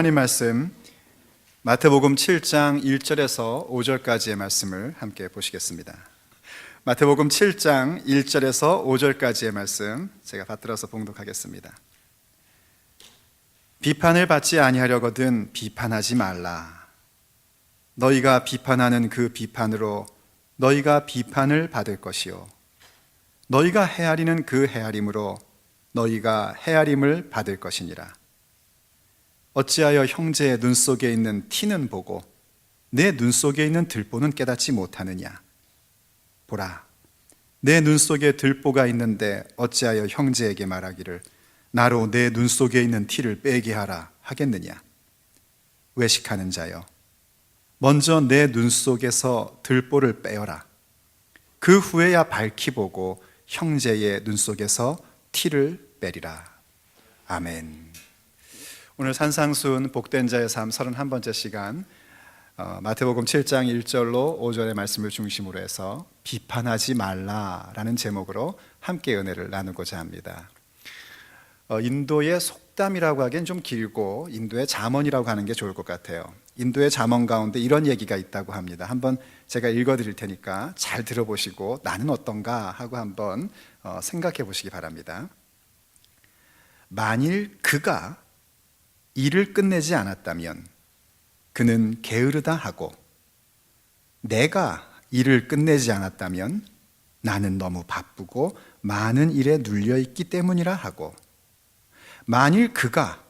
하나님 말씀 마태복음 7장 1절에서 5절까지의 말씀을 함께 보시겠습니다. 마태복음 7장 1절에서 5절까지의 말씀 제가 받들어서 봉독하겠습니다. 비판을 받지 아니하려거든 비판하지 말라. 너희가 비판하는 그 비판으로 너희가 비판을 받을 것이요 너희가 헤아리는 그 헤아림으로 너희가 헤아림을 받을 것이니라. 어찌하여 형제의 눈 속에 있는 티는 보고 내 눈 속에 있는 들보는 깨닫지 못하느냐. 보라, 내 눈 속에 들보가 있는데 어찌하여 형제에게 말하기를 나로 내 눈 속에 있는 티를 빼게 하라 하겠느냐. 외식하는 자여, 먼저 내 눈 속에서 들보를 빼어라. 그 후에야 밝히 보고 형제의 눈 속에서 티를 빼리라. 아멘. 오늘 산상순 복된 자의 삶 31번째 시간, 마태복음 7장 1절로 5절의 말씀을 중심으로 해서 비판하지 말라라는 제목으로 함께 은혜를 나누고자 합니다. 인도의 속담이라고 하기엔 좀 길고 인도의 잠언이라고 하는 게 좋을 것 같아요. 인도의 잠언 가운데 이런 얘기가 있다고 합니다. 한번 제가 읽어드릴 테니까 잘 들어보시고 나는 어떤가 하고 한번 생각해 보시기 바랍니다. 만일 그가 일을 끝내지 않았다면 그는 게으르다 하고, 내가 일을 끝내지 않았다면 나는 너무 바쁘고 많은 일에 눌려있기 때문이라 하고, 만일 그가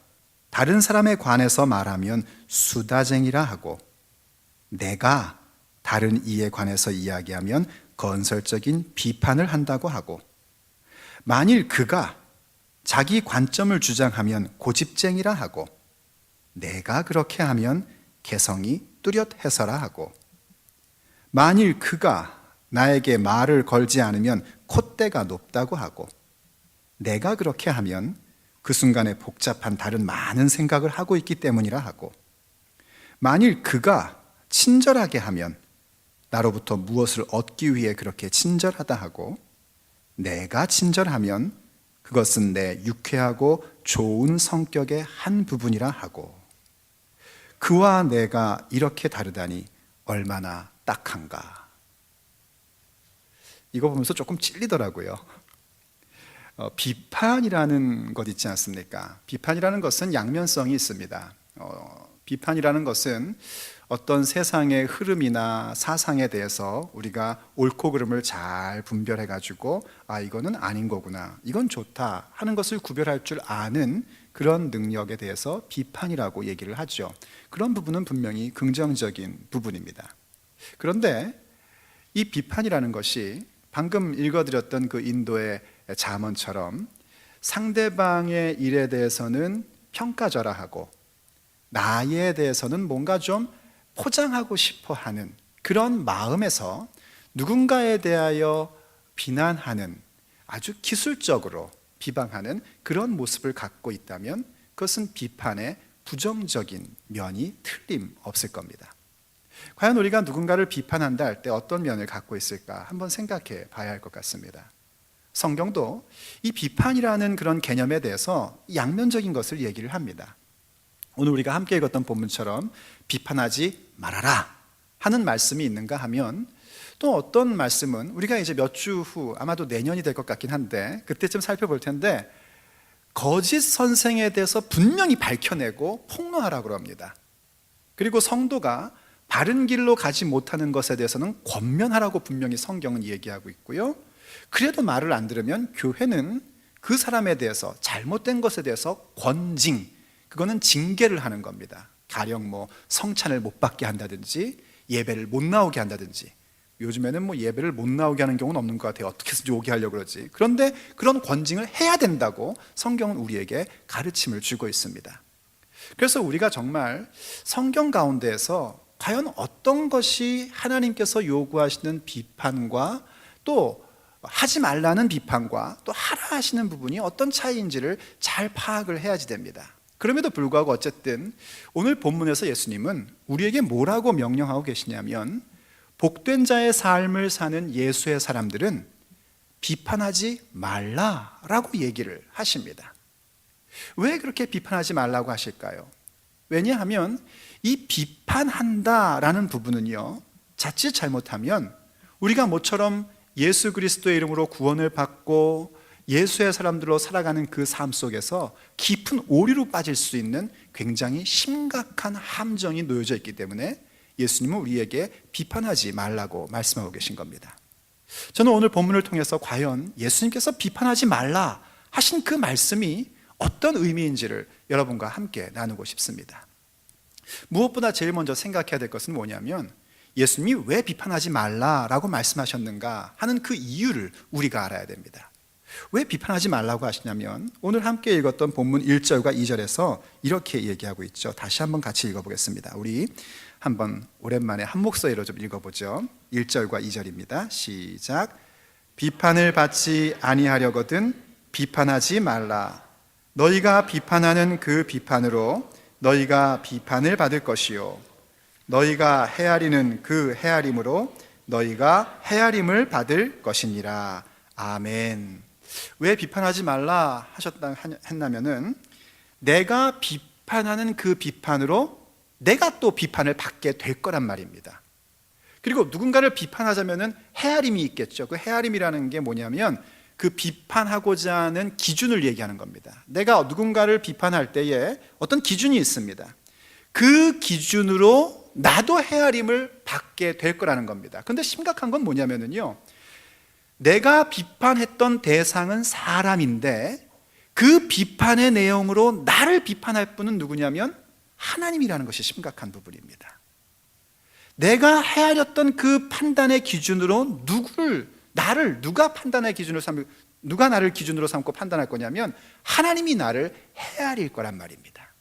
다른 사람에 관해서 말하면 수다쟁이라 하고, 내가 다른 이에 관해서 이야기하면 건설적인 비판을 한다고 하고, 만일 그가 자기 관점을 주장하면 고집쟁이라 하고, 내가 그렇게 하면 개성이 뚜렷해서라 하고, 만일 그가 나에게 말을 걸지 않으면 콧대가 높다고 하고, 내가 그렇게 하면 그 순간에 복잡한 다른 많은 생각을 하고 있기 때문이라 하고, 만일 그가 친절하게 하면 나로부터 무엇을 얻기 위해 그렇게 친절하다 하고, 내가 친절하면 그것은 내 유쾌하고 좋은 성격의 한 부분이라 하고, 그와 내가 이렇게 다르다니 얼마나 딱한가. 이거 보면서 조금 찔리더라고요. 비판이라는 것 있지 않습니까? 비판이라는 것은 양면성이 있습니다. 비판이라는 것은 어떤 세상의 흐름이나 사상에 대해서 우리가 옳고 그름을 잘 분별해 가지고 이거는 아닌 거구나, 이건 좋다 하는 것을 구별할 줄 아는 그런 능력에 대해서 비판이라고 얘기를 하죠. 그런 부분은 분명히 긍정적인 부분입니다. 그런데 이 비판이라는 것이 방금 읽어드렸던 그 인도의 잠언처럼 상대방의 일에 대해서는 평가절하하고 나에 대해서는 뭔가 좀 포장하고 싶어 하는 그런 마음에서 누군가에 대하여 비난하는, 아주 기술적으로 비방하는 그런 모습을 갖고 있다면 그것은 비판의 부정적인 면이 틀림없을 겁니다. 과연 우리가 누군가를 비판한다 할 때 어떤 면을 갖고 있을까 한번 생각해 봐야 할 것 같습니다. 성경도 이 비판이라는 그런 개념에 대해서 양면적인 것을 얘기를 합니다. 오늘 우리가 함께 읽었던 본문처럼 비판하지 말아라 하는 말씀이 있는가 하면, 또 어떤 말씀은 우리가 이제 몇 주 후, 아마도 내년이 될 것 같긴 한데 그때쯤 살펴볼 텐데, 거짓 선생에 대해서 분명히 밝혀내고 폭로하라고 합니다. 그리고 성도가 바른 길로 가지 못하는 것에 대해서는 권면하라고 분명히 성경은 얘기하고 있고요. 그래도 말을 안 들으면 교회는 그 사람에 대해서 잘못된 것에 대해서 권징, 그거는 징계를 하는 겁니다. 가령 성찬을 못 받게 한다든지 예배를 못 나오게 한다든지. 요즘에는 예배를 못 나오게 하는 경우는 없는 것 같아요. 어떻게 해서든지 오게 하려고 그러지. 그런데 그런 권징을 해야 된다고 성경은 우리에게 가르침을 주고 있습니다. 그래서 우리가 정말 성경 가운데에서 과연 어떤 것이 하나님께서 요구하시는 비판과 또 하지 말라는 비판과 또 하라 하시는 부분이 어떤 차이인지를 잘 파악을 해야지 됩니다. 그럼에도 불구하고 어쨌든 오늘 본문에서 예수님은 우리에게 뭐라고 명령하고 계시냐면, 복된 자의 삶을 사는 예수의 사람들은 비판하지 말라라고 얘기를 하십니다. 왜 그렇게 비판하지 말라고 하실까요? 왜냐하면 이 비판한다라는 부분은요, 자칫 잘못하면 우리가 모처럼 예수 그리스도의 이름으로 구원을 받고 예수의 사람들로 살아가는 그 삶 속에서 깊은 오류로 빠질 수 있는 굉장히 심각한 함정이 놓여져 있기 때문에 예수님은 우리에게 비판하지 말라고 말씀하고 계신 겁니다. 저는 오늘 본문을 통해서 과연 예수님께서 비판하지 말라 하신 그 말씀이 어떤 의미인지를 여러분과 함께 나누고 싶습니다. 무엇보다 제일 먼저 생각해야 될 것은 뭐냐면, 예수님이 왜 비판하지 말라라고 말씀하셨는가 하는 그 이유를 우리가 알아야 됩니다. 왜 비판하지 말라고 하시냐면, 오늘 함께 읽었던 본문 1절과 2절에서 이렇게 얘기하고 있죠. 다시 한번 같이 읽어보겠습니다. 우리 한번 오랜만에 한 목소리로 좀 읽어보죠. 1절과 2절입니다. 시작. 비판을 받지 아니하려거든 비판하지 말라. 너희가 비판하는 그 비판으로 너희가 비판을 받을 것이요, 너희가 헤아리는 그 헤아림으로 너희가 헤아림을 받을 것이니라. 아멘. 왜 비판하지 말라 했냐면은, 내가 비판하는 그 비판으로 내가 또 비판을 받게 될 거란 말입니다. 그리고 누군가를 비판하자면은 헤아림이 있겠죠. 그 헤아림이라는 게 뭐냐면, 그 비판하고자 하는 기준을 얘기하는 겁니다. 내가 누군가를 비판할 때에 어떤 기준이 있습니다. 그 기준으로 나도 헤아림을 받게 될 거라는 겁니다. 그런데 심각한 건 뭐냐면요, 내가 비판했던 대상은 사람인데 그 비판의 내용으로 나를 비판할 분은 누구냐면 하나님이라는 것이 심각한 부분입니다. 내가 헤아렸던 그 판단의 기준으로 누가 판단의 기준으로 삼고, 누가 나를 기준으로 삼고 판단할 거냐면 하나님이 나를 헤아릴 거란 말입니다.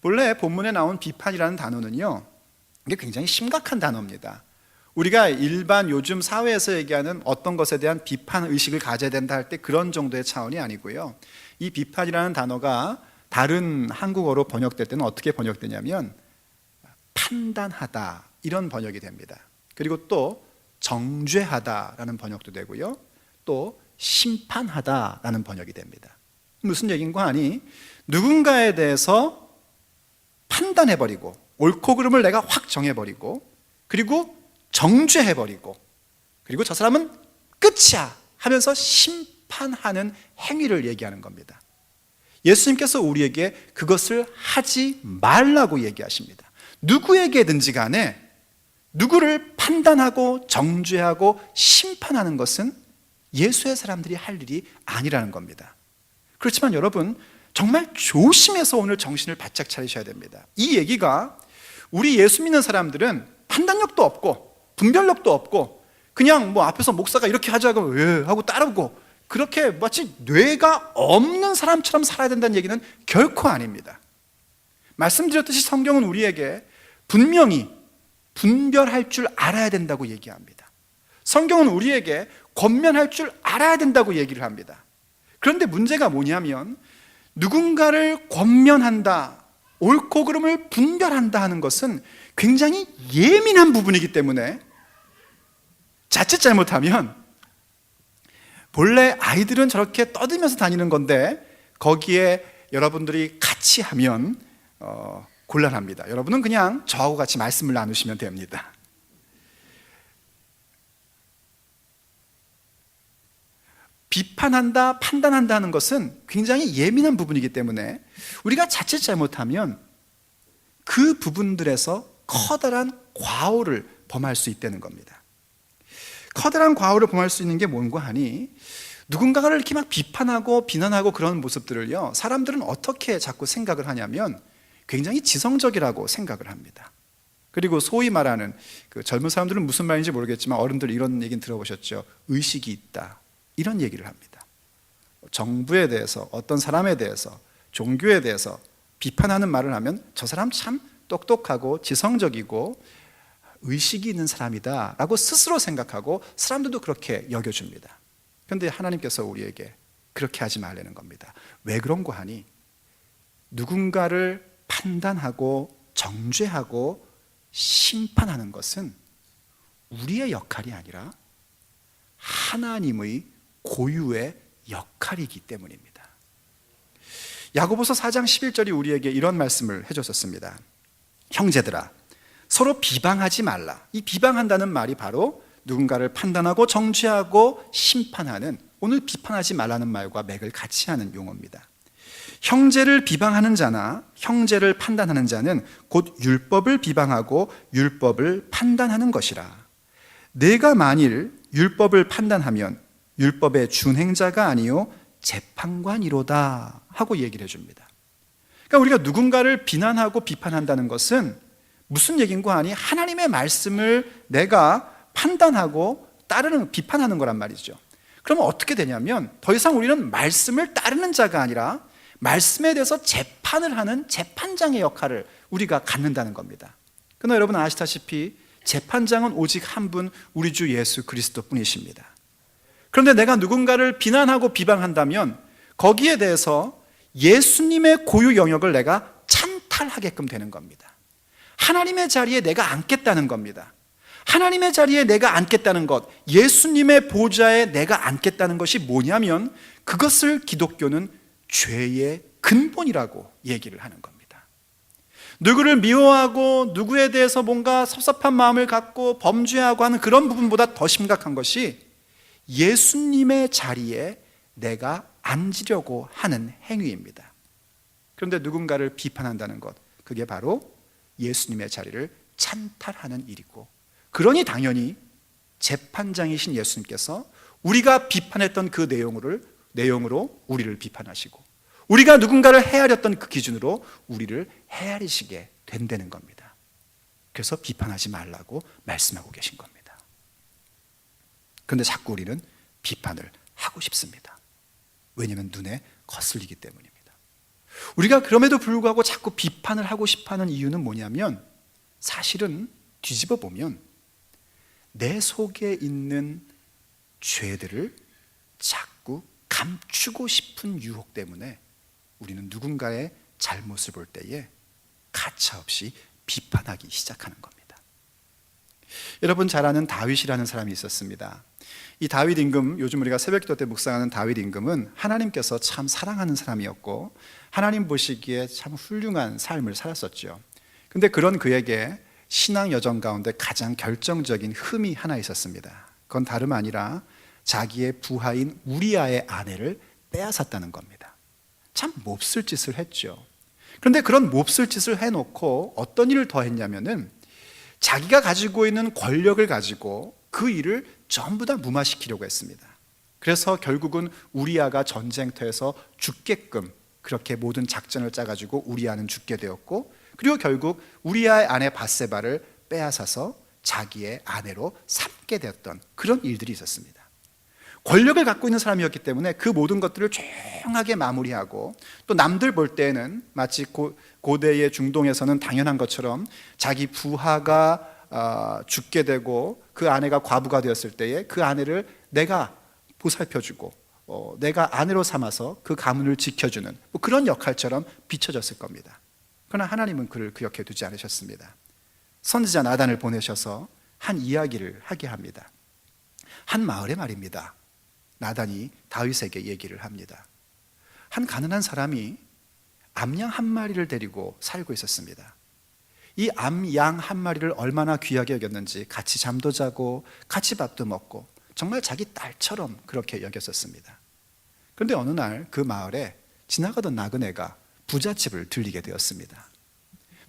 본래 본문에 나온 비판이라는 단어는요, 이게 굉장히 심각한 단어입니다. 우리가 일반 요즘 사회에서 얘기하는 어떤 것에 대한 비판 의식을 가져야 된다 할 때 그런 정도의 차원이 아니고요, 이 비판이라는 단어가 다른 한국어로 번역될 때는 어떻게 번역되냐면 판단하다, 이런 번역이 됩니다. 그리고 또 정죄하다라는 번역도 되고요, 또 심판하다라는 번역이 됩니다. 무슨 얘기인가 하니, 누군가에 대해서 판단해버리고 옳고 그름을 내가 확 정해버리고, 그리고 정죄해버리고, 그리고 저 사람은 끝이야 하면서 심판하는 행위를 얘기하는 겁니다. 예수님께서 우리에게 그것을 하지 말라고 얘기하십니다. 누구에게든지 간에 누구를 판단하고 정죄하고 심판하는 것은 예수의 사람들이 할 일이 아니라는 겁니다. 그렇지만 여러분, 정말 조심해서 오늘 정신을 바짝 차리셔야 됩니다. 이 얘기가 우리 예수 믿는 사람들은 판단력도 없고 분별력도 없고 그냥 뭐 앞에서 목사가 이렇게 하자고 하고 따르고 그렇게 마치 뇌가 없는 사람처럼 살아야 된다는 얘기는 결코 아닙니다. 말씀드렸듯이 성경은 우리에게 분명히 분별할 줄 알아야 된다고 얘기합니다. 성경은 우리에게 권면할 줄 알아야 된다고 얘기를 합니다. 그런데 문제가 뭐냐면, 누군가를 권면한다, 옳고 그름을 분별한다 하는 것은 굉장히 예민한 부분이기 때문에 자칫 잘못하면, 본래 아이들은 저렇게 떠들면서 다니는 건데 거기에 여러분들이 같이 하면 곤란합니다. 여러분은 그냥 저하고 같이 말씀을 나누시면 됩니다. 비판한다, 판단한다 하는 것은 굉장히 예민한 부분이기 때문에 우리가 자칫 잘못하면 그 부분들에서 커다란 과오를 범할 수 있다는 겁니다. 커다란 과오를 범할 수 있는 게 뭔가 하니, 누군가를 이렇게 막 비판하고 비난하고 그런 모습들을요, 사람들은 어떻게 자꾸 생각을 하냐면 굉장히 지성적이라고 생각을 합니다. 그리고 소위 말하는, 그 젊은 사람들은 무슨 말인지 모르겠지만 어른들 이런 얘기는 들어보셨죠. 의식이 있다, 이런 얘기를 합니다. 정부에 대해서, 어떤 사람에 대해서, 종교에 대해서 비판하는 말을 하면 저 사람 참 똑똑하고 지성적이고 의식이 있는 사람이다 라고 스스로 생각하고 사람들도 그렇게 여겨줍니다. 그런데 하나님께서 우리에게 그렇게 하지 말라는 겁니다. 왜 그런고 하니, 누군가를 판단하고 정죄하고 심판하는 것은 우리의 역할이 아니라 하나님의 고유의 역할이기 때문입니다. 야고보서 4장 11절이 우리에게 이런 말씀을 해줬었습니다. 형제들아, 서로 비방하지 말라. 이 비방한다는 말이 바로 누군가를 판단하고 정죄하고 심판하는, 오늘 비판하지 말라는 말과 맥을 같이 하는 용어입니다. 형제를 비방하는 자나 형제를 판단하는 자는 곧 율법을 비방하고 율법을 판단하는 것이라. 내가 만일 율법을 판단하면 율법의 준행자가 아니요 재판관이로다 하고 얘기를 해줍니다. 그러니까 우리가 누군가를 비난하고 비판한다는 것은 무슨 얘기인가 하니 하나님의 말씀을 내가 판단하고 따르는, 비판하는 거란 말이죠. 그러면 어떻게 되냐면 더 이상 우리는 말씀을 따르는 자가 아니라 말씀에 대해서 재판을 하는 재판장의 역할을 우리가 갖는다는 겁니다. 그러나 여러분 아시다시피 재판장은 오직 한 분, 우리 주 예수 그리스도 뿐이십니다. 그런데 내가 누군가를 비난하고 비방한다면 거기에 대해서 예수님의 고유 영역을 내가 찬탈하게끔 되는 겁니다. 하나님의 자리에 내가 앉겠다는 겁니다. 하나님의 자리에 내가 앉겠다는 것, 예수님의 보좌에 내가 앉겠다는 것이 뭐냐면 그것을 기독교는 죄의 근본이라고 얘기를 하는 겁니다. 누구를 미워하고 누구에 대해서 뭔가 섭섭한 마음을 갖고 범죄하고 하는 그런 부분보다 더 심각한 것이 예수님의 자리에 내가 앉으려고 하는 행위입니다. 그런데 누군가를 비판한다는 것, 그게 바로 예수님의 자리를 찬탈하는 일이고, 그러니 당연히 재판장이신 예수님께서 우리가 비판했던 그 내용으로 우리를 비판하시고, 우리가 누군가를 헤아렸던 그 기준으로 우리를 헤아리시게 된다는 겁니다. 그래서 비판하지 말라고 말씀하고 계신 겁니다. 그런데 자꾸 우리는 비판을 하고 싶습니다. 왜냐하면 눈에 거슬리기 때문입니다. 우리가 그럼에도 불구하고 자꾸 비판을 하고 싶어하는 이유는 뭐냐면 사실은 뒤집어 보면 내 속에 있는 죄들을 자꾸 감추고 싶은 유혹 때문에 우리는 누군가의 잘못을 볼 때에 가차없이 비판하기 시작하는 겁니다. 여러분 잘 아는 다윗이라는 사람이 있었습니다. 이 다윗 임금, 요즘 우리가 새벽기도 때 묵상하는 다윗 임금은 하나님께서 참 사랑하는 사람이었고 하나님 보시기에 참 훌륭한 삶을 살았었죠. 근데 그런 그에게 신앙 여정 가운데 가장 결정적인 흠이 하나 있었습니다. 그건 다름 아니라 자기의 부하인 우리아의 아내를 빼앗았다는 겁니다. 참 몹쓸 짓을 했죠. 그런데 그런 몹쓸 짓을 해놓고 어떤 일을 더 했냐면은 자기가 가지고 있는 권력을 가지고 그 일을 전부 다 무마시키려고 했습니다. 그래서 결국은 우리아가 전쟁터에서 죽게끔 그렇게 모든 작전을 짜가지고 우리아는 죽게 되었고, 그리고 결국 우리아의 아내 밧세바를 빼앗아서 자기의 아내로 삼게 되었던 그런 일들이 있었습니다. 권력을 갖고 있는 사람이었기 때문에 그 모든 것들을 조용하게 마무리하고, 또 남들 볼 때는 마치 고대의 중동에서는 당연한 것처럼 자기 부하가 죽게 되고 그 아내가 과부가 되었을 때에 그 아내를 내가 보살펴주고 내가 아내로 삼아서 그 가문을 지켜주는 뭐 그런 역할처럼 비춰졌을 겁니다. 그러나 하나님은 그를 기억해 두지 않으셨습니다. 선지자 나단을 보내셔서 한 이야기를 하게 합니다. 한 마을에 말입니다. 나단이 다윗에게 얘기를 합니다. 한 가난한 사람이 암양 한 마리를 데리고 살고 있었습니다. 이 암양 한 마리를 얼마나 귀하게 여겼는지 같이 잠도 자고 같이 밥도 먹고 정말 자기 딸처럼 그렇게 여겼었습니다. 그런데 어느 날 그 마을에 지나가던 나그네가 부잣집을 들리게 되었습니다.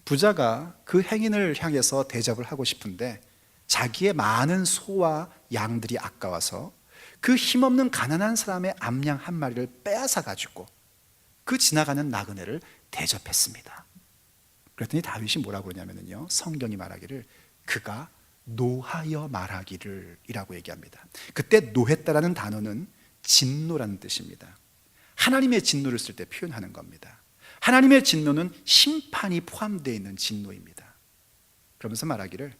부자가 그 행인을 향해서 대접을 하고 싶은데 자기의 많은 소와 양들이 아까워서 그 힘없는 가난한 사람의 암양 한 마리를 빼앗아 가지고 그 지나가는 나그네를 대접했습니다. 그랬더니 다윗이 뭐라고 그러냐면요, 성경이 말하기를 그가 노하여 말하기를 이라고 얘기합니다. 그때 노했다라는 단어는 진노라는 뜻입니다. 하나님의 진노를 쓸 때 표현하는 겁니다. 하나님의 진노는 심판이 포함되어 있는 진노입니다. 그러면서 말하기를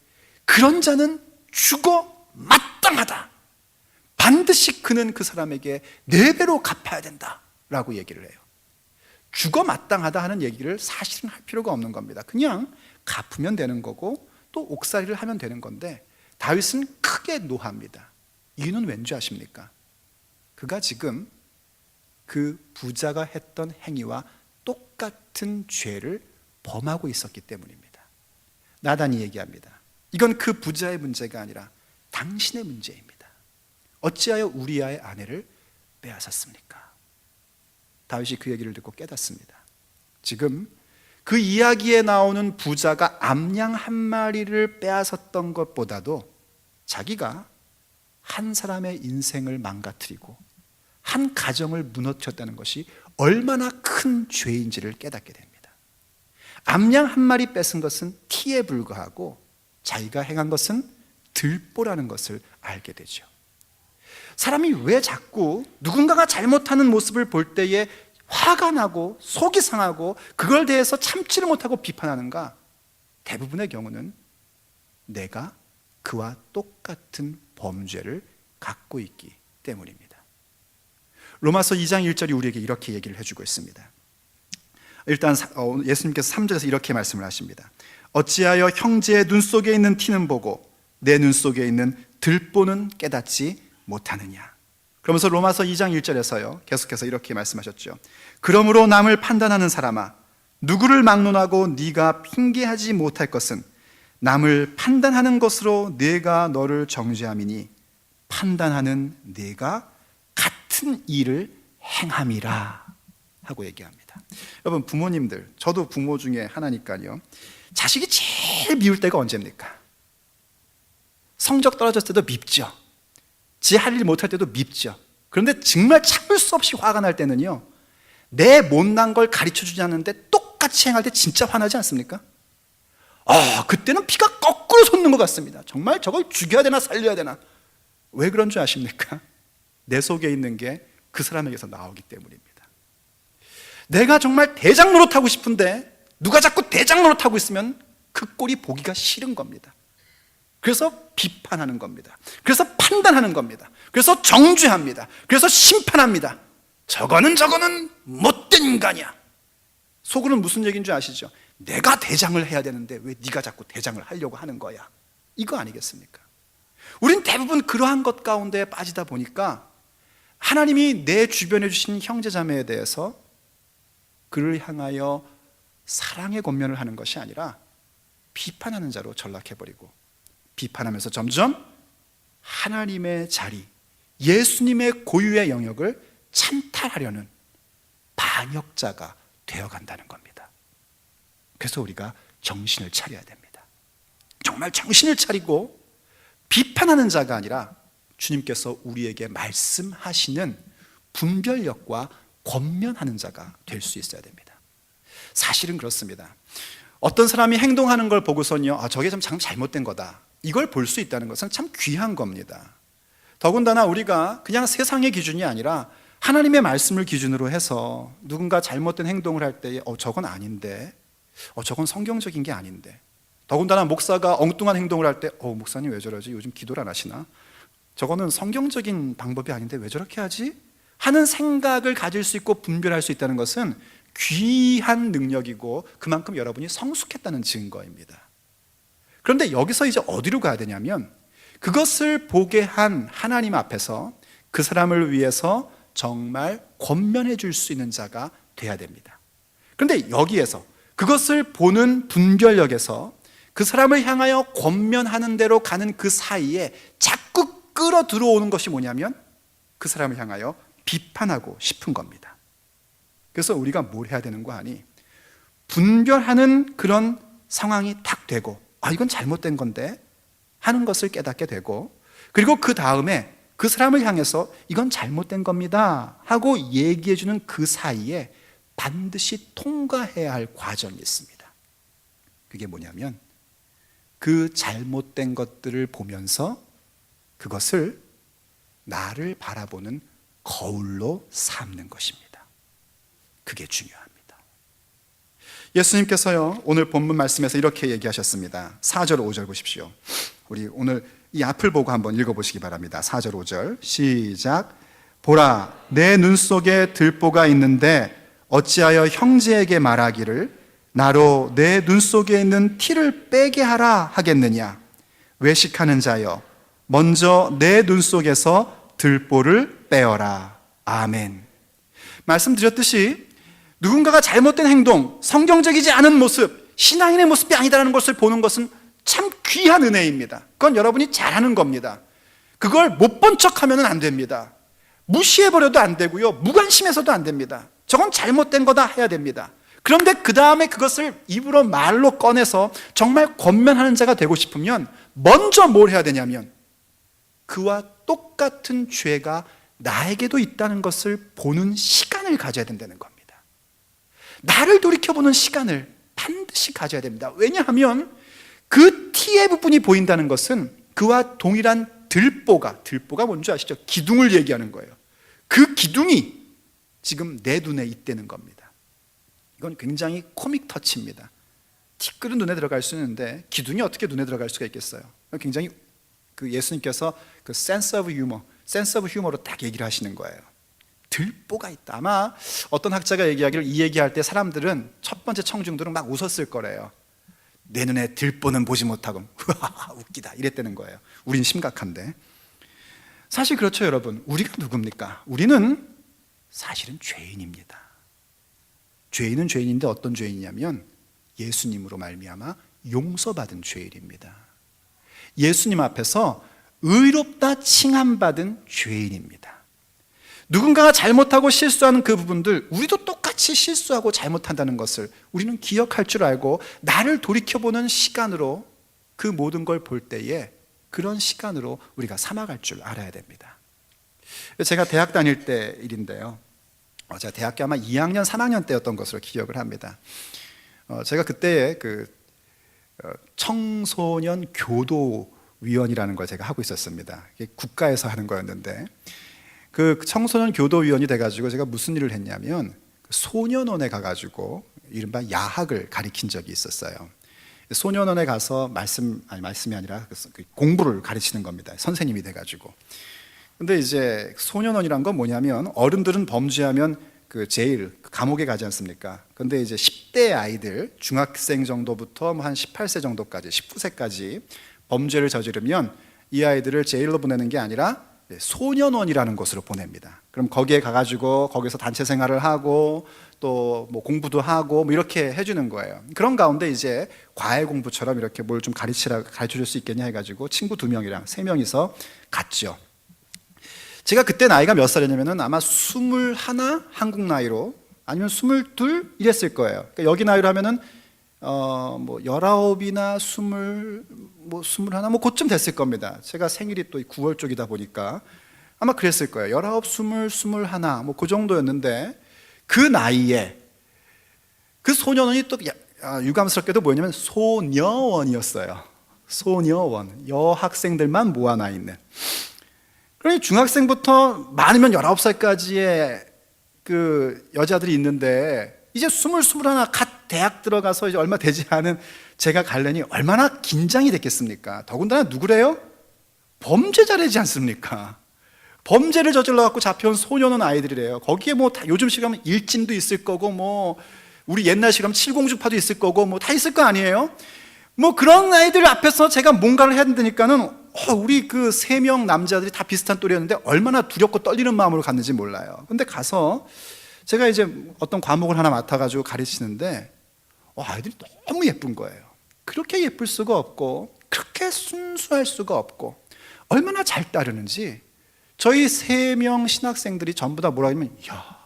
그런 자는 죽어 마땅하다. 반드시 그는 그 사람에게 4배로 갚아야 된다 라고 얘기를 해요. 죽어 마땅하다 하는 얘기를 사실은 할 필요가 없는 겁니다. 그냥 갚으면 되는 거고 또 옥살이를 하면 되는 건데 다윗은 크게 노합니다. 이유는 왠지 아십니까? 그가 지금 그 부자가 했던 행위와 똑같은 죄를 범하고 있었기 때문입니다. 나단이 얘기합니다. 이건 그 부자의 문제가 아니라 당신의 문제입니다. 어찌하여 우리아의 아내를 빼앗았습니까? 다윗이 그 얘기를 듣고 깨닫습니다. 지금 그 이야기에 나오는 부자가 암양 한 마리를 빼앗았던 것보다도 자기가 한 사람의 인생을 망가뜨리고 한 가정을 무너뜨렸다는 것이 얼마나 큰 죄인지를 깨닫게 됩니다. 암양 한 마리 뺏은 것은 티에 불과하고 자기가 행한 것은 들보라는 것을 알게 되죠. 사람이 왜 자꾸 누군가가 잘못하는 모습을 볼 때에 화가 나고 속이 상하고 그걸 대해서 참지를 못하고 비판하는가? 대부분의 경우는 내가 그와 똑같은 범죄를 갖고 있기 때문입니다. 로마서 2장 1절이 우리에게 이렇게 얘기를 해주고 있습니다. 일단 예수님께서 3절에서 이렇게 말씀을 하십니다. 어찌하여 형제의 눈 속에 있는 티는 보고 내 눈 속에 있는 들보는 깨닫지 못하느냐. 그러면서 로마서 2장 1절에서요 계속해서 이렇게 말씀하셨죠. 그러므로 남을 판단하는 사람아, 누구를 막론하고 네가 핑계하지 못할 것은 남을 판단하는 것으로 네가 너를 정죄함이니 판단하는 네가 같은 일을 행함이라 하고 얘기합니다. 여러분, 부모님들, 저도 부모 중에 하나니까요, 자식이 제일 미울 때가 언제입니까? 성적 떨어졌을 때도 밉죠. 지 할 일 못할 때도 밉죠. 그런데 정말 참을 수 없이 화가 날 때는요, 내 못난 걸 가르쳐주지 않는데 똑같이 행할 때 진짜 화나지 않습니까? 그때는 피가 거꾸로 솟는 것 같습니다. 정말 저걸 죽여야 되나 살려야 되나. 왜 그런 줄 아십니까? 내 속에 있는 게 그 사람에게서 나오기 때문입니다. 내가 정말 대장 노릇하고 싶은데 누가 자꾸 대장 노릇하고 있으면 그 꼴이 보기가 싫은 겁니다. 그래서 비판하는 겁니다. 그래서 판단하는 겁니다. 그래서 정죄합니다. 그래서 심판합니다. 저거는 못된 인간이야. 속으로는 무슨 얘기인 줄 아시죠? 내가 대장을 해야 되는데 왜 네가 자꾸 대장을 하려고 하는 거야? 이거 아니겠습니까? 우린 대부분 그러한 것 가운데 빠지다 보니까 하나님이 내 주변에 주신 형제자매에 대해서 그를 향하여 사랑의 권면을 하는 것이 아니라 비판하는 자로 전락해버리고, 비판하면서 점점 하나님의 자리, 예수님의 고유의 영역을 찬탈하려는 반역자가 되어간다는 겁니다. 그래서 우리가 정신을 차려야 됩니다. 정말 정신을 차리고 비판하는 자가 아니라 주님께서 우리에게 말씀하시는 분별력과 권면하는 자가 될 수 있어야 됩니다. 사실은 그렇습니다. 어떤 사람이 행동하는 걸 보고서는요, 저게 참 잘못된 거다, 이걸 볼 수 있다는 것은 참 귀한 겁니다. 더군다나 우리가 그냥 세상의 기준이 아니라 하나님의 말씀을 기준으로 해서 누군가 잘못된 행동을 할 때에 저건 아닌데, 저건 성경적인 게 아닌데, 더군다나 목사가 엉뚱한 행동을 할 때 목사님 왜 저러지? 요즘 기도를 안 하시나? 저거는 성경적인 방법이 아닌데 왜 저렇게 하지? 하는 생각을 가질 수 있고 분별할 수 있다는 것은 귀한 능력이고 그만큼 여러분이 성숙했다는 증거입니다. 그런데 여기서 이제 어디로 가야 되냐면, 그것을 보게 한 하나님 앞에서 그 사람을 위해서 정말 권면해 줄 수 있는 자가 돼야 됩니다. 그런데 여기에서 그것을 보는 분별력에서 그 사람을 향하여 권면하는 대로 가는 그 사이에 자꾸 끌어 들어오는 것이 뭐냐면 그 사람을 향하여 비판하고 싶은 겁니다. 그래서 우리가 뭘 해야 되는 거 아니? 분별하는 그런 상황이 딱 되고, 이건 잘못된 건데 하는 것을 깨닫게 되고, 그리고 그 다음에 그 사람을 향해서 이건 잘못된 겁니다 하고 얘기해 주는 그 사이에 반드시 통과해야 할 과정이 있습니다. 그게 뭐냐면 그 잘못된 것들을 보면서 그것을 나를 바라보는 거울로 삼는 것입니다. 그게 중요합니다. 예수님께서요, 오늘 본문 말씀에서 이렇게 얘기하셨습니다. 4절 5절 보십시오. 우리 오늘 이 앞을 보고 한번 읽어보시기 바랍니다. 4절 5절 시작. 보라, 내 눈 속에 들보가 있는데 어찌하여 형제에게 말하기를 나로 내 눈 속에 있는 티를 빼게 하라 하겠느냐? 외식하는 자여, 먼저 내 눈 속에서 들보를 빼어라. 아멘. 말씀드렸듯이 누군가가 잘못된 행동, 성경적이지 않은 모습, 신앙인의 모습이 아니다라는 것을 보는 것은 참 귀한 은혜입니다. 그건 여러분이 잘하는 겁니다. 그걸 못 본 척하면 안 됩니다. 무시해버려도 안 되고요, 무관심해서도 안 됩니다. 저건 잘못된 거다 해야 됩니다. 그런데 그 다음에 그것을 입으로 말로 꺼내서 정말 권면하는 자가 되고 싶으면 먼저 뭘 해야 되냐면 그와 똑같은 죄가 나에게도 있다는 것을 보는 시간을 가져야 된다는 겁니다. 나를 돌이켜보는 시간을 반드시 가져야 됩니다. 왜냐하면 그 티의 부분이 보인다는 것은 그와 동일한 들보가 뭔지 아시죠? 기둥을 얘기하는 거예요. 그 기둥이 지금 내 눈에 있다는 겁니다. 이건 굉장히 코믹 터치입니다. 티끌은 눈에 들어갈 수 있는데 기둥이 어떻게 눈에 들어갈 수가 있겠어요? 굉장히 그 예수님께서 그 센스 오브 휴머로 딱 얘기를 하시는 거예요. 들보가 있다. 아마 어떤 학자가 얘기하기를 이 얘기할 때 사람들은 첫 번째 청중들은 막 웃었을 거래요. 내 눈에 들보는 보지 못하고 웃기다 이랬다는 거예요. 우린 심각한데. 사실 그렇죠, 여러분. 우리가 누굽니까? 우리는 사실은 죄인입니다. 죄인은 죄인인데 어떤 죄인이냐면 예수님으로 말미암아 용서받은 죄인입니다. 예수님 앞에서 의롭다 칭함받은 죄인입니다. 누군가가 잘못하고 실수하는 그 부분들, 우리도 똑같이 실수하고 잘못한다는 것을 우리는 기억할 줄 알고 나를 돌이켜보는 시간으로 그 모든 걸 볼 때에 그런 시간으로 우리가 삼아갈 줄 알아야 됩니다. 제가 대학 다닐 때 일인데요, 제가 대학교 아마 2학년, 3학년 때였던 것으로 기억을 합니다. 제가 그때에 그 청소년 교도위원이라는 걸 제가 하고 있었습니다. 이게 국가에서 하는 거였는데 그 청소년 교도위원이 돼가지고 제가 무슨 일을 했냐면 소년원에 가가지고 이른바 야학을 가리킨 적이 있었어요. 소년원에 가서 말씀이 아니라 공부를 가르치는 겁니다. 선생님이 돼가지고. 근데 이제 소년원이란 건 뭐냐면 어른들은 범죄하면 그 제일 감옥에 가지 않습니까? 근데 이제 10대 아이들, 중학생 정도부터 한 18세 정도까지, 19세까지 범죄를 저지르면 이 아이들을 제일로 보내는 게 아니라 소년원이라는 곳으로 보냅니다. 그럼 거기에 가가지고 거기서 단체 생활을 하고 또 뭐 공부도 하고 뭐 이렇게 해주는 거예요. 그런 가운데 이제 과외 공부처럼 이렇게 뭘 좀 가르쳐줄 수 있겠냐 해가지고 친구 2명이랑 3명이서 갔죠. 제가 그때 나이가 몇 살이냐면은 아마 21 한국 나이로 아니면 22 이랬을 거예요. 그러니까 여기 나이로 하면은 뭐 19이나 20, 뭐 21, 뭐 그쯤 됐을 겁니다. 제가 생일이 또 9월 쪽이다 보니까 아마 그랬을 거예요. 19, 20, 21, 뭐 그 정도였는데 그 나이에 그 소년원이 또 유감스럽게도 뭐냐면 소녀원이었어요. 소녀원, 여학생들만 모아놔 있는. 그러니 중학생부터 많으면 19살까지의 그 여자들이 있는데 이제 20, 21 갓 대학 들어가서 이제 얼마 되지 않은 제가 가려니 얼마나 긴장이 됐겠습니까? 더군다나 누구래요? 범죄자래지 않습니까? 범죄를 저질러 갖고 잡혀온 소년원 아이들이래요. 거기에 뭐 다 요즘식 하면 일진도 있을 거고 뭐 우리 옛날식 하면 칠공주파도 있을 거고 뭐 다 있을 거 아니에요? 뭐 그런 아이들 앞에서 제가 뭔가를 해야 된다니까는 우리 그 3명 남자들이 다 비슷한 또래였는데 얼마나 두렵고 떨리는 마음으로 갔는지 몰라요. 근데 가서 제가 이제 어떤 과목을 하나 맡아가지고 가르치는데 아이들이 너무 예쁜 거예요. 그렇게 예쁠 수가 없고 그렇게 순수할 수가 없고 얼마나 잘 따르는지 저희 3명 신학생들이 전부 다 뭐라 하면 야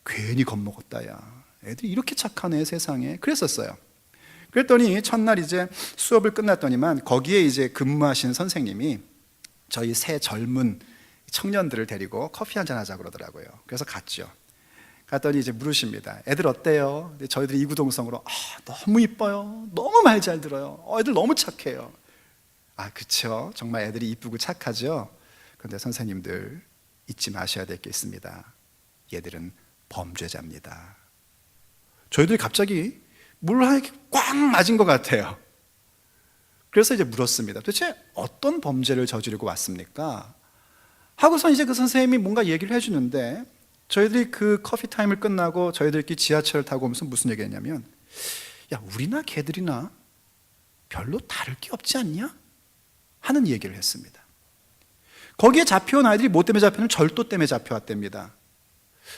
괜히 겁먹었다 야 애들이 이렇게 착하네 세상에 그랬었어요. 그랬더니 첫날 이제 수업을 끝났더니만 거기에 이제 근무하신 선생님이 저희 새 젊은 청년들을 데리고 커피 한잔 하자 그러더라고요. 그래서 갔죠. 갔더니 이제 물으십니다. 애들 어때요? 저희들이 이구동성으로 너무 이뻐요. 너무 말 잘 들어요. 애들 너무 착해요. 그쵸. 정말 애들이 이쁘고 착하죠. 그런데 선생님들 잊지 마셔야 될 게 있습니다. 얘들은 범죄자입니다. 저희들이 갑자기 물 하나 꽉 맞은 것 같아요. 그래서 이제 물었습니다. 도대체 어떤 범죄를 저지르고 왔습니까? 하고서 이제 그 선생님이 뭔가 얘기를 해주는데 저희들이 그 커피 타임을 끝나고 저희들끼리 지하철을 타고 오면서 무슨 얘기 했냐면 야 우리나 걔들이나 별로 다를 게 없지 않냐? 하는 얘기를 했습니다. 거기에 잡혀온 아이들이 뭐 때문에 잡혀는 절도 때문에 잡혀왔답니다.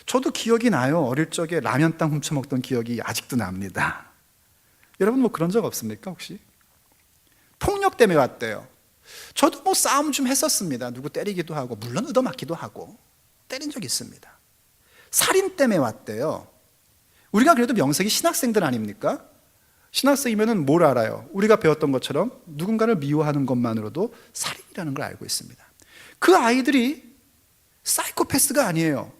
저도 기억이 나요. 어릴 적에 라면 땅 훔쳐먹던 기억이 아직도 납니다. 여러분 뭐 그런 적 없습니까 혹시? 폭력 때문에 왔대요. 저도 뭐 싸움 좀 했었습니다. 누구 때리기도 하고 물론 얻어맞기도 하고 때린 적 있습니다. 살인 때문에 왔대요. 우리가 그래도 명색이 신학생들 아닙니까? 신학생이면 뭘 알아요? 우리가 배웠던 것처럼 누군가를 미워하는 것만으로도 살인이라는 걸 알고 있습니다. 그 아이들이 사이코패스가 아니에요.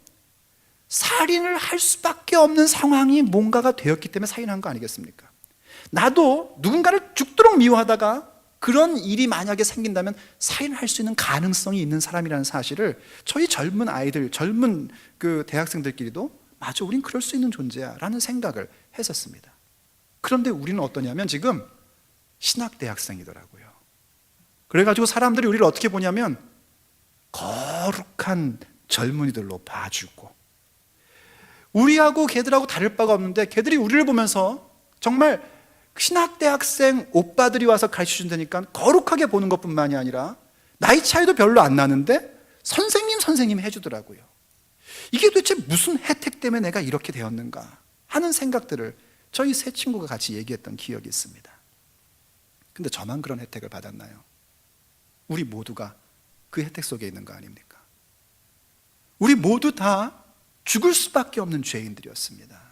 살인을 할 수밖에 없는 상황이 뭔가가 되었기 때문에 살인한 거 아니겠습니까? 나도 누군가를 죽도록 미워하다가 그런 일이 만약에 생긴다면 살인할 수 있는 가능성이 있는 사람이라는 사실을 저희 젊은 아이들, 젊은 그 대학생들끼리도 맞아, 우린 그럴 수 있는 존재야 라는 생각을 했었습니다. 그런데 우리는 어떠냐면 지금 신학대학생이더라고요. 그래가지고 사람들이 우리를 어떻게 보냐면 거룩한 젊은이들로 봐주고, 우리하고 걔들하고 다를 바가 없는데 걔들이 우리를 보면서 정말 신학대학생 오빠들이 와서 가르쳐준다니까 거룩하게 보는 것뿐만이 아니라 나이 차이도 별로 안 나는데 선생님이 해주더라고요. 이게 도대체 무슨 혜택 때문에 내가 이렇게 되었는가 하는 생각들을 저희 세 친구가 같이 얘기했던 기억이 있습니다. 근데 저만 그런 혜택을 받았나요? 우리 모두가 그 혜택 속에 있는 거 아닙니까? 우리 모두 다 죽을 수밖에 없는 죄인들이었습니다.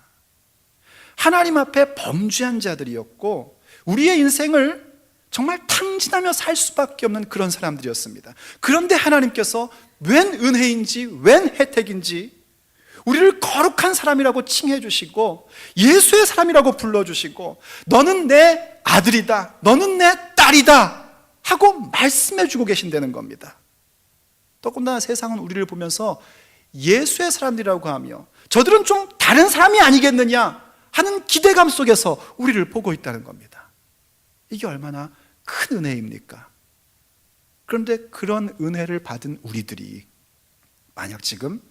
하나님 앞에 범죄한 자들이었고 우리의 인생을 정말 탕진하며 살 수밖에 없는 그런 사람들이었습니다. 그런데 하나님께서 웬 은혜인지 웬 혜택인지 우리를 거룩한 사람이라고 칭해 주시고 예수의 사람이라고 불러주시고 너는 내 아들이다, 너는 내 딸이다 하고 말씀해 주고 계신다는 겁니다. 더군다나 세상은 우리를 보면서 예수의 사람들이라고 하며 저들은 좀 다른 사람이 아니겠느냐 하는 기대감 속에서 우리를 보고 있다는 겁니다. 이게 얼마나 큰 은혜입니까? 그런데 그런 은혜를 받은 우리들이 만약 지금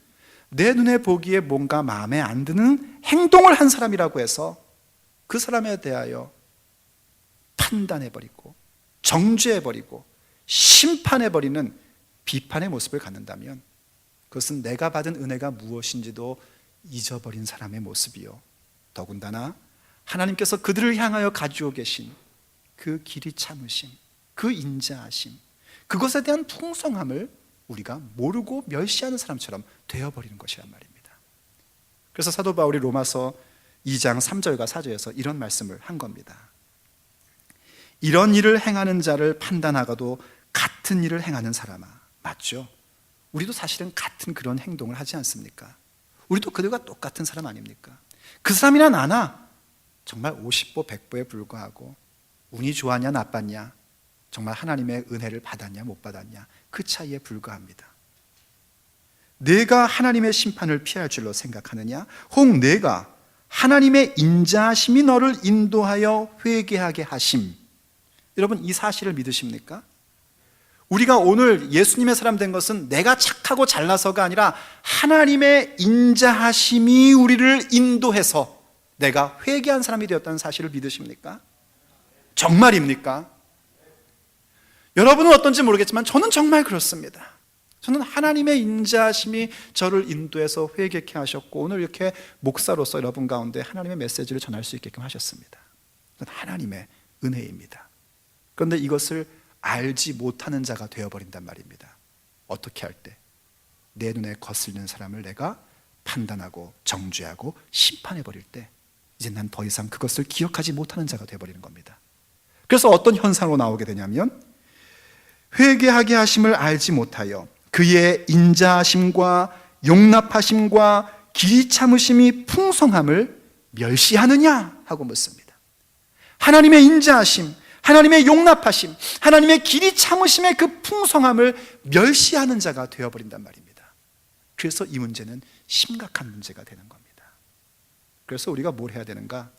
내 눈에 보기에 뭔가 마음에 안 드는 행동을 한 사람이라고 해서 그 사람에 대하여 판단해버리고 정죄해버리고 심판해버리는 비판의 모습을 갖는다면 그것은 내가 받은 은혜가 무엇인지도 잊어버린 사람의 모습이요, 더군다나 하나님께서 그들을 향하여 가지고 계신 그 길이 참으심, 그 인자하심, 그것에 대한 풍성함을 우리가 모르고 멸시하는 사람처럼 되어버리는 것이란 말입니다. 그래서 사도 바울이 로마서 2장 3절과 4절에서 이런 말씀을 한 겁니다. 이런 일을 행하는 자를 판단하고도 같은 일을 행하는 사람아. 맞죠? 우리도 사실은 같은 그런 행동을 하지 않습니까? 우리도 그들과 똑같은 사람 아닙니까? 그 사람이나 나나 정말 50보 100보에 불과하고 운이 좋았냐 나빴냐, 정말 하나님의 은혜를 받았냐 못 받았냐 그 차이에 불과합니다. 내가 하나님의 심판을 피할 줄로 생각하느냐, 혹 내가 하나님의 인자하심이 너를 인도하여 회개하게 하심. 여러분 이 사실을 믿으십니까? 우리가 오늘 예수님의 사람 된 것은 내가 착하고 잘나서가 아니라 하나님의 인자하심이 우리를 인도해서 내가 회개한 사람이 되었다는 사실을 믿으십니까? 정말입니까? 여러분은 어떤지 모르겠지만 저는 정말 그렇습니다. 저는 하나님의 인자하심이 저를 인도해서 회개케 하셨고 오늘 이렇게 목사로서 여러분 가운데 하나님의 메시지를 전할 수 있게끔 하셨습니다. 그건 하나님의 은혜입니다. 그런데 이것을 알지 못하는 자가 되어버린단 말입니다. 어떻게 할 때? 내 눈에 거슬리는 사람을 내가 판단하고 정죄하고 심판해버릴 때 이제 난 더 이상 그것을 기억하지 못하는 자가 되어버리는 겁니다. 그래서 어떤 현상으로 나오게 되냐면 회개하게 하심을 알지 못하여 그의 인자하심과 용납하심과 길이 참으심이 풍성함을 멸시하느냐 하고 묻습니다. 하나님의 인자하심, 하나님의 용납하심, 하나님의 길이 참으심의 그 풍성함을 멸시하는 자가 되어버린단 말입니다. 그래서 이 문제는 심각한 문제가 되는 겁니다. 그래서 우리가 뭘 해야 되는가?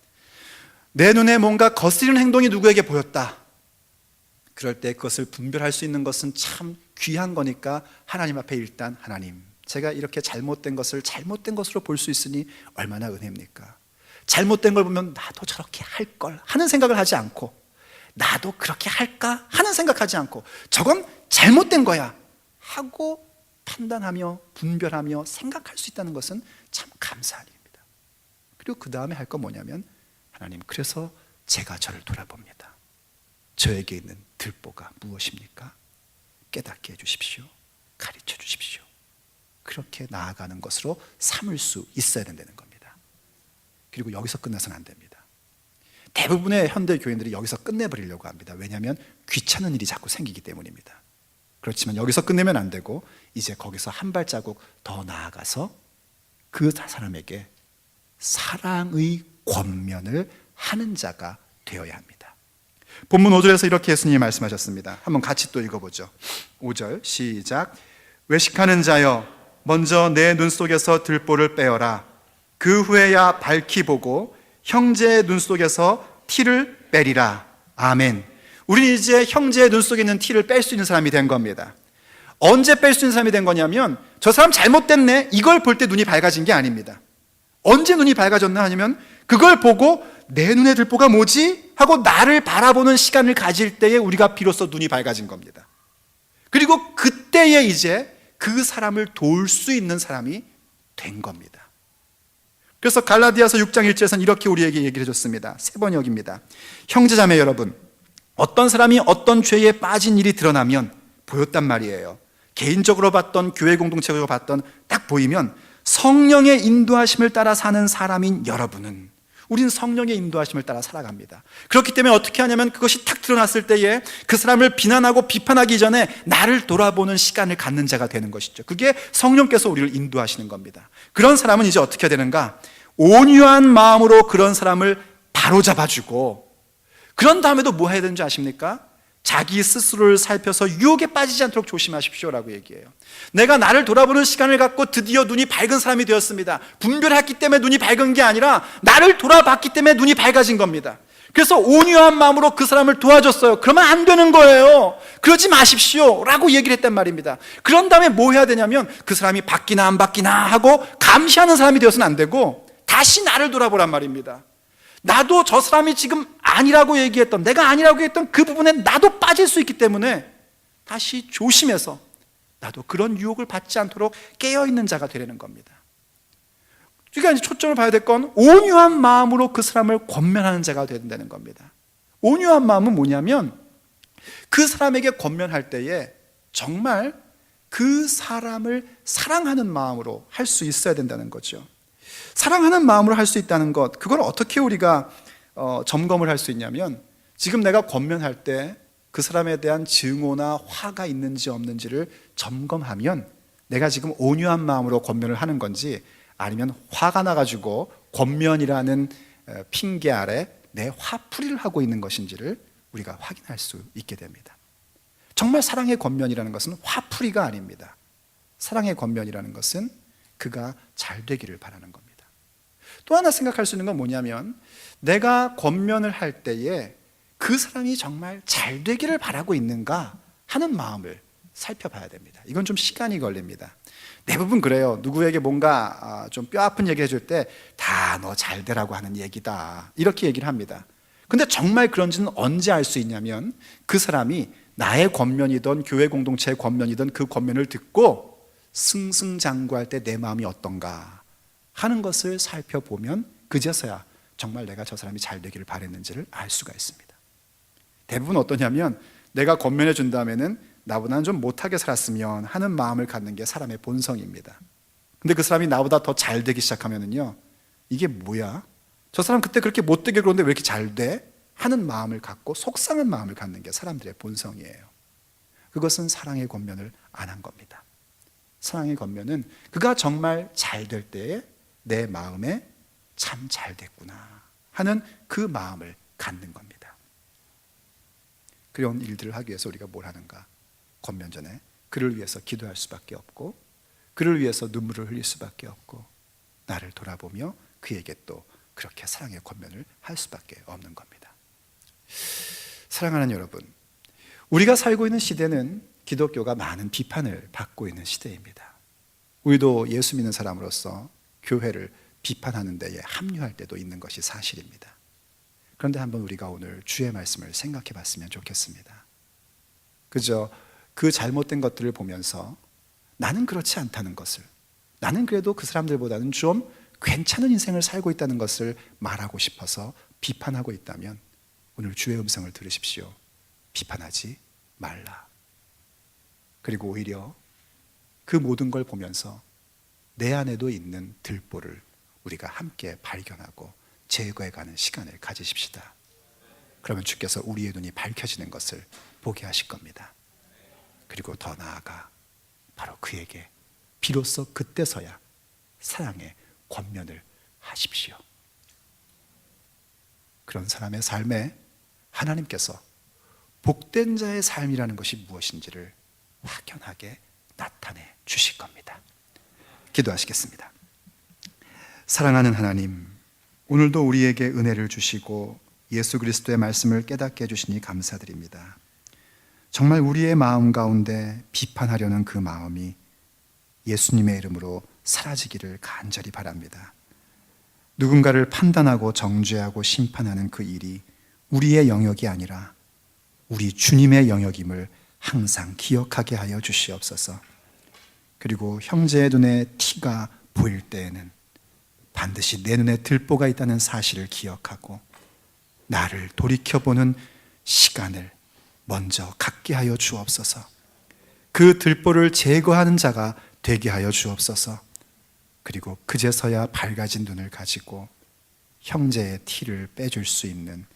내 눈에 뭔가 거스리는 행동이 누구에게 보였다. 그럴 때 그것을 분별할 수 있는 것은 참 귀한 거니까 하나님 앞에 일단 하나님, 제가 이렇게 잘못된 것을 잘못된 것으로 볼 수 있으니 얼마나 은혜입니까? 잘못된 걸 보면 나도 저렇게 할 걸 하는 생각을 하지 않고 나도 그렇게 할까 하는 생각하지 않고 저건 잘못된 거야 하고 판단하며 분별하며 생각할 수 있다는 것은 참 감사한 일입니다. 그리고 그 다음에 할 건 뭐냐면, 하나님, 그래서 제가 저를 돌아봅니다. 저에게 있는 들보가 무엇입니까? 깨닫게 해주십시오. 가르쳐 주십시오. 그렇게 나아가는 것으로 삼을 수 있어야 된다는 겁니다. 그리고 여기서 끝나서는 안 됩니다. 대부분의 현대 교인들이 여기서 끝내버리려고 합니다. 왜냐하면 귀찮은 일이 자꾸 생기기 때문입니다. 그렇지만 여기서 끝내면 안 되고, 이제 거기서 한 발자국 더 나아가서 그 사람에게 사랑의 권면을 하는 자가 되어야 합니다. 본문 5절에서 이렇게 예수님이 말씀하셨습니다. 한번 같이 또 읽어보죠. 5절 시작. 외식하는 자여, 먼저 내 눈 속에서 들보를 빼어라. 그 후에야 밝히 보고 형제의 눈 속에서 티를 빼리라. 아멘. 우리는 이제 형제의 눈 속에 있는 티를 뺄 수 있는 사람이 된 겁니다. 언제 뺄 수 있는 사람이 된 거냐면, 저 사람 잘못됐네, 이걸 볼 때 눈이 밝아진 게 아닙니다. 언제 눈이 밝아졌나 하면, 그걸 보고 내 눈의 들보가 뭐지? 하고 나를 바라보는 시간을 가질 때에 우리가 비로소 눈이 밝아진 겁니다. 그리고 그때에 이제 그 사람을 도울 수 있는 사람이 된 겁니다. 그래서 갈라디아서 6장 1절에서는 이렇게 우리에게 얘기를 해줬습니다. 세 번역입니다. 형제자매 여러분, 어떤 사람이 어떤 죄에 빠진 일이 드러나면, 보였단 말이에요. 개인적으로 봤던 교회 공동체로 봤던 딱 보이면, 성령의 인도하심을 따라 사는 사람인 여러분은, 우린 성령의 인도하심을 따라 살아갑니다. 그렇기 때문에 어떻게 하냐면, 그것이 탁 드러났을 때에 그 사람을 비난하고 비판하기 전에 나를 돌아보는 시간을 갖는 자가 되는 것이죠. 그게 성령께서 우리를 인도하시는 겁니다. 그런 사람은 이제 어떻게 해야 되는가? 온유한 마음으로 그런 사람을 바로잡아주고, 그런 다음에도 뭐 해야 되는지 아십니까? 자기 스스로를 살펴서 유혹에 빠지지 않도록 조심하십시오라고 얘기해요. 내가 나를 돌아보는 시간을 갖고 드디어 눈이 밝은 사람이 되었습니다. 분별했기 때문에 눈이 밝은 게 아니라 나를 돌아봤기 때문에 눈이 밝아진 겁니다. 그래서 온유한 마음으로 그 사람을 도와줬어요. 그러면 안 되는 거예요. 그러지 마십시오 라고 얘기를 했단 말입니다. 그런 다음에 뭐 해야 되냐면, 그 사람이 바뀌나 안 바뀌나 하고 감시하는 사람이 되어서는 안 되고, 다시 나를 돌아보란 말입니다. 나도 저 사람이 지금 아니라고 얘기했던, 내가 아니라고 했던 그 부분에 나도 빠질 수 있기 때문에 다시 조심해서 나도 그런 유혹을 받지 않도록 깨어있는 자가 되려는 겁니다. 우리가 이제 초점을 봐야 될 건 온유한 마음으로 그 사람을 권면하는 자가 된다는 겁니다. 온유한 마음은 뭐냐면, 그 사람에게 권면할 때에 정말 그 사람을 사랑하는 마음으로 할 수 있어야 된다는 거죠. 사랑하는 마음으로 할 수 있다는 것, 그걸 어떻게 우리가 점검을 할 수 있냐면, 지금 내가 권면할 때 그 사람에 대한 증오나 화가 있는지 없는지를 점검하면, 내가 지금 온유한 마음으로 권면을 하는 건지, 아니면 화가 나가지고 권면이라는 핑계 아래 내 화풀이를 하고 있는 것인지를 우리가 확인할 수 있게 됩니다. 정말 사랑의 권면이라는 것은 화풀이가 아닙니다. 사랑의 권면이라는 것은 그가 잘 되기를 바라는 겁니다. 또 하나 생각할 수 있는 건 뭐냐면, 내가 권면을 할 때에 그 사람이 정말 잘 되기를 바라고 있는가 하는 마음을 살펴봐야 됩니다. 이건 좀 시간이 걸립니다. 대부분 그래요. 누구에게 뭔가 좀 뼈아픈 얘기 해줄 때 다 너 잘 되라고 하는 얘기다, 이렇게 얘기를 합니다. 근데 정말 그런지는 언제 알 수 있냐면, 그 사람이 나의 권면이든 교회 공동체의 권면이든 그 권면을 듣고 승승장구할 때 내 마음이 어떤가 하는 것을 살펴보면, 그제서야 정말 내가 저 사람이 잘 되기를 바랬는지를 알 수가 있습니다. 대부분 어떠냐면, 내가 권면해 준 다음에는 나보다는 좀 못하게 살았으면 하는 마음을 갖는 게 사람의 본성입니다. 근데 그 사람이 나보다 더 잘 되기 시작하면은요, 이게 뭐야? 저 사람 그때 그렇게 못되게 그러는데 왜 이렇게 잘 돼? 하는 마음을 갖고 속상한 마음을 갖는 게 사람들의 본성이에요. 그것은 사랑의 권면을 안 한 겁니다. 사랑의 권면은 그가 정말 잘 될 때에 내 마음에 참 잘 됐구나 하는 그 마음을 갖는 겁니다. 그런 일들을 하기 위해서 우리가 뭘 하는가? 권면 전에 그를 위해서 기도할 수밖에 없고, 그를 위해서 눈물을 흘릴 수밖에 없고, 나를 돌아보며 그에게 또 그렇게 사랑의 권면을 할 수밖에 없는 겁니다. 사랑하는 여러분, 우리가 살고 있는 시대는 기독교가 많은 비판을 받고 있는 시대입니다. 우리도 예수 믿는 사람으로서 교회를 비판하는 데에 합류할 때도 있는 것이 사실입니다. 그런데 한번 우리가 오늘 주의 말씀을 생각해 봤으면 좋겠습니다. 그저 그 잘못된 것들을 보면서 나는 그렇지 않다는 것을, 나는 그래도 그 사람들보다는 좀 괜찮은 인생을 살고 있다는 것을 말하고 싶어서 비판하고 있다면 오늘 주의 음성을 들으십시오. 비판하지 말라. 그리고 오히려 그 모든 걸 보면서 내 안에도 있는 들보를 우리가 함께 발견하고 제거해가는 시간을 가지십시다. 그러면 주께서 우리의 눈이 밝혀지는 것을 보게 하실 겁니다. 그리고 더 나아가 바로 그에게 비로소 그때서야 사랑의 권면을 하십시오. 그런 사람의 삶에 하나님께서 복된 자의 삶이라는 것이 무엇인지를 확연하게 나타내 주실 겁니다. 기도하시겠습니다. 사랑하는 하나님, 오늘도 우리에게 은혜를 주시고 예수 그리스도의 말씀을 깨닫게 해주시니 감사드립니다. 정말 우리의 마음 가운데 비판하려는 그 마음이 예수님의 이름으로 사라지기를 간절히 바랍니다. 누군가를 판단하고 정죄하고 심판하는 그 일이 우리의 영역이 아니라 우리 주님의 영역임을 항상 기억하게 하여 주시옵소서. 그리고 형제의 눈에 티가 보일 때에는 반드시 내 눈에 들보가 있다는 사실을 기억하고 나를 돌이켜보는 시간을 먼저 갖게 하여 주옵소서. 그 들보를 제거하는 자가 되게 하여 주옵소서. 그리고 그제서야 밝아진 눈을 가지고 형제의 티를 빼줄 수 있는,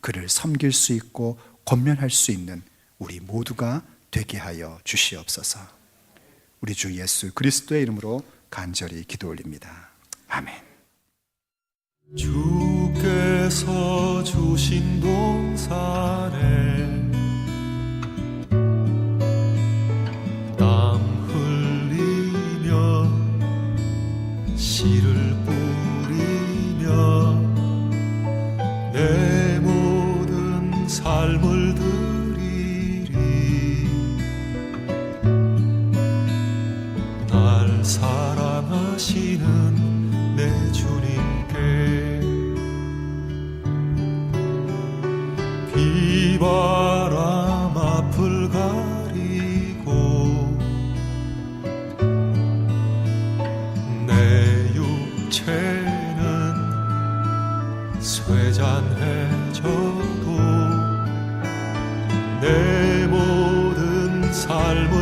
그를 섬길 수 있고 권면할 수 있는 우리 모두가 되게 하여 주시옵소서. 우리 주 예수 그리스도의 이름으로 간절히 기도 올립니다. 아멘. 주께서 주신 동산에 땀 흘리며 씨를 뿌리며 내 모든 삶을 드리리. 날 사랑하시는 내 주님께 비바람 앞을 가리고 내 육체는 쇠잔해져도 내 모든 삶을